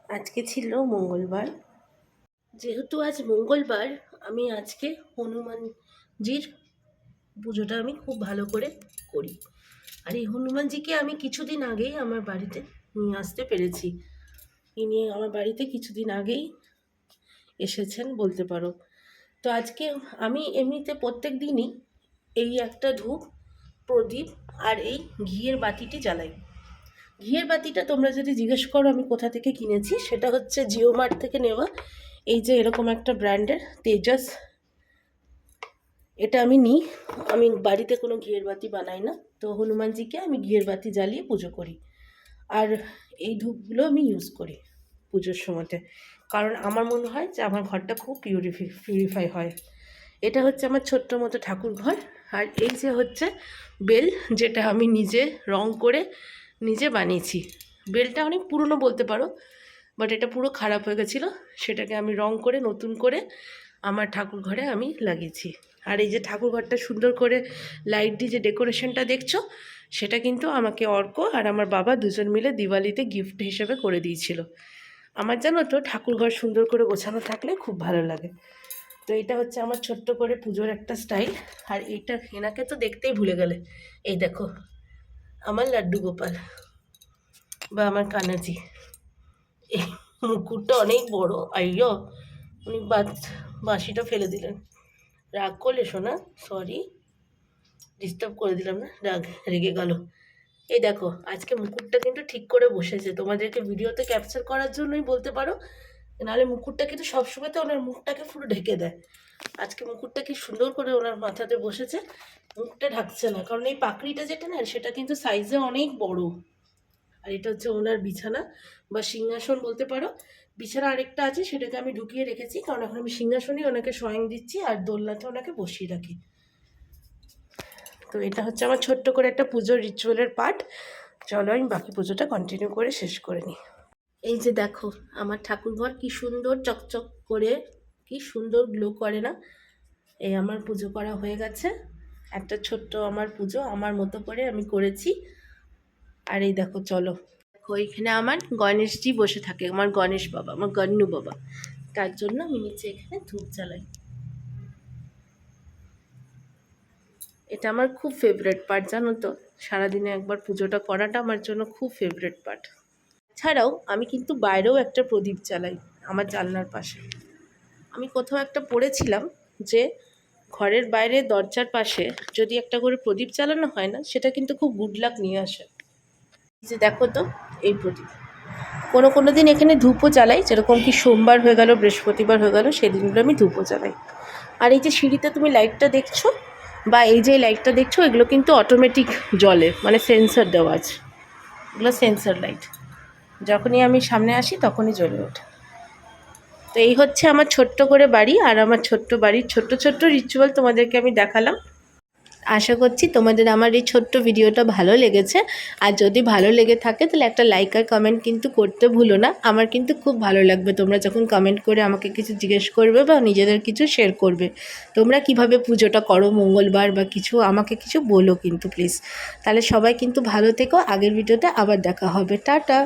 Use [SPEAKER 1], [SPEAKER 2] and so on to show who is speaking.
[SPEAKER 1] আজকে ছিল মঙ্গলবার। যেহেতু আজ মঙ্গলবার, আমি আজকে হনুমানজির পুজোটা আমি খুব ভালো করে করি। আর এই হনুমানজিকে আমি কিছুদিন আগেই আমার বাড়িতে নিয়ে আসতে পেরেছি। ইনি আমার বাড়িতে কিছুদিন আগেই এসেছেন বলতে পারো। তো আজকে আমি এমনিতে প্রত্যেক দিনই এই একটা ধূপ, প্রদীপ আর এই ঘিয়ের বাতিটি জ্বালাই। ঘিয়ের বাতিটা তোমরা যদি জিজ্ঞেস করো আমি কোথা থেকে কিনেছি, সেটা হচ্ছে জিও মার্ট থেকে নেওয়া। এই যে এরকম একটা ব্র্যান্ডের তেজাস, এটা আমি নিই। আমি বাড়িতে কোনো ঘিয়ের বাতি বানাই না, তো হনুমানজিকে আমি ঘিয়ের বাতি জ্বালিয়ে পুজো করি। আর এই ধূপগুলো আমি ইউজ করি পুজোর সময়তে, কারণ আমার মনে হয় যে আমার ঘরটা খুব পিউরিফাই হয়। এটা হচ্ছে আমার ছোট্ট মতো ঠাকুর ঘর। আর এই যে হচ্ছে বেল, যেটা আমি নিজে রং করে নিজে বানিয়েছি। বেলটা অনেক পুরনো বলতে পারো, বাট এটা পুরো খারাপ হয়ে গেছিলো, সেটাকে আমি রং করে নতুন করে আমার ঠাকুর ঘরে আমি লাগিয়েছি। আর এই যে ঠাকুর ঘরটা সুন্দর করে লাইট দিয়ে যে ডেকোরেশনটা দেখছো, সেটা কিন্তু আমাকে অর্ক আর আমার বাবা দুজন মিলে দিওয়ালিতে গিফট হিসেবে করে দিয়েছিল। আমার জানো তো ঠাকুর ঘর সুন্দর করে গোছানো থাকলে খুব ভালো লাগে। তো এটা হচ্ছে আমার ছোট্ট করে পুজোর একটা স্টাইল। আর এইটা এনাকে তো দেখতেই ভুলে গেলে, এই দেখো আমার লাড্ডু গোপাল বা আমার কানাজি। এই মুকুটটা অনেক বড়, আইয়ো উনি বাঁশিটা ফেলে দিলেন। রাগ করলে শোনা, সরি, ডিস্টার্ব করে দিলাম না, রেগে গেল। এই দেখো আজকে মুকুটটা কিন্তু ঠিক করে বসেছে, তোমাদেরকে ভিডিওতে ক্যাপচার করার জন্যই বলতে পারো, নাহলে মুকুটটা কিন্তু সবসময় তো ওনার মুখটাকে পুরো ঢেকে দেয়। আজকে মুকুটটা কি সুন্দর করে ওনার মাথাতে বসেছে, মুখটা ঢাকছে না, কারণ এই পাকড়িটা যেটা না সেটা কিন্তু সাইজে অনেক বড়। আর এটা হচ্ছে ওনার বিছানা বা সিংহাসন বলতে পারো। বিছানা আরেকটা আছে, সেটাকে আমি ঢুকিয়ে রেখেছি, কারণ এখন আমি সিংহাসনই ওনাকে শয়ন দিচ্ছি আর দোলনাতে ওনাকে বসিয়ে রাখি। তো এটা হচ্ছে আমার ছোট্ট করে একটা পুজোর রিচুয়ালের পার্ট। চলো আমি বাকি পুজোটা কন্টিনিউ করে শেষ করে নিই। এই যে দেখো আমার ঠাকুরঘর কি সুন্দর চকচক করে, কি সুন্দর গ্লো করে না। এই আমার পুজো করা হয়ে গেছে, একটা ছোট্ট আমার পুজো আমার মতো করে আমি করেছি। আর এই দেখো চলো, দেখো এখানে আমার গণেশজি বসে থাকে, আমার গণেশ বাবা, আমার গন্নু বাবা, তার জন্য আমি নিচে এখানে ধূপ জ্বালাই। এটা আমার খুব ফেভারেট পার্ট, জানো তো, সারাদিনে একবার পুজোটা করাটা আমার জন্য খুব ফেভারেট পার্ট। ছাড়াও আমি কিন্তু বাইরেও একটা প্রদীপ জ্বালাই আমার জানলার পাশে। আমি কোথাও একটা পড়েছিলাম যে ঘরের বাইরে দরজার পাশে যদি একটা করে প্রদীপ জ্বালানো হয় না, সেটা কিন্তু খুব গুড লাক নিয়ে আসে। এই যে দেখো তো এই প্রদীপ, কোনো দিন এখানে ধূপও জ্বালাই, যেরকম কি সোমবার হয়ে গেল, বৃহস্পতিবার হয়ে গেল, সেদিনগুলো আমি ধূপও জ্বালাই। আর এই যে সিঁড়িতে তুমি লাইটটা দেখছো বা এই যে লাইটটা দেখছো, এগুলো কিন্তু অটোমেটিক জ্বলে, মানে সেন্সর দেওয়া আছে, এগুলো সেন্সর লাইট, যখনই আমি সামনে আসি তখনই জ্বলে ওঠে। তো এই হচ্ছে আমার ছোট্ট করে বাড়ি, আর আমার ছোট্ট বাড়ির ছোট্ট ছোট্ট রিচুয়াল তোমাদেরকে আমি দেখালাম। আশা করছি তোমাদের আমার এই ছোট্ট ভিডিওটা ভালো লেগেছে। আর যদি ভালো লেগে থাকে তাহলে একটা লাইক আর কমেন্ট কিন্তু করতে ভুলো না। আমার কিন্তু খুব ভালো লাগবে তোমরা যখন কমেন্ট করে আমাকে কিছু জিজ্ঞেস করবে বা নিজেদের কিছু শেয়ার করবে, তোমরা কিভাবে পুজোটা করো মঙ্গলবার বা কিছু, আমাকে কিছু বলো কিন্তু প্লিজ। তাহলে সবাই কিন্তু ভালো থেকো, আগের ভিডিওতে আবার দেখা হবে, টাটা।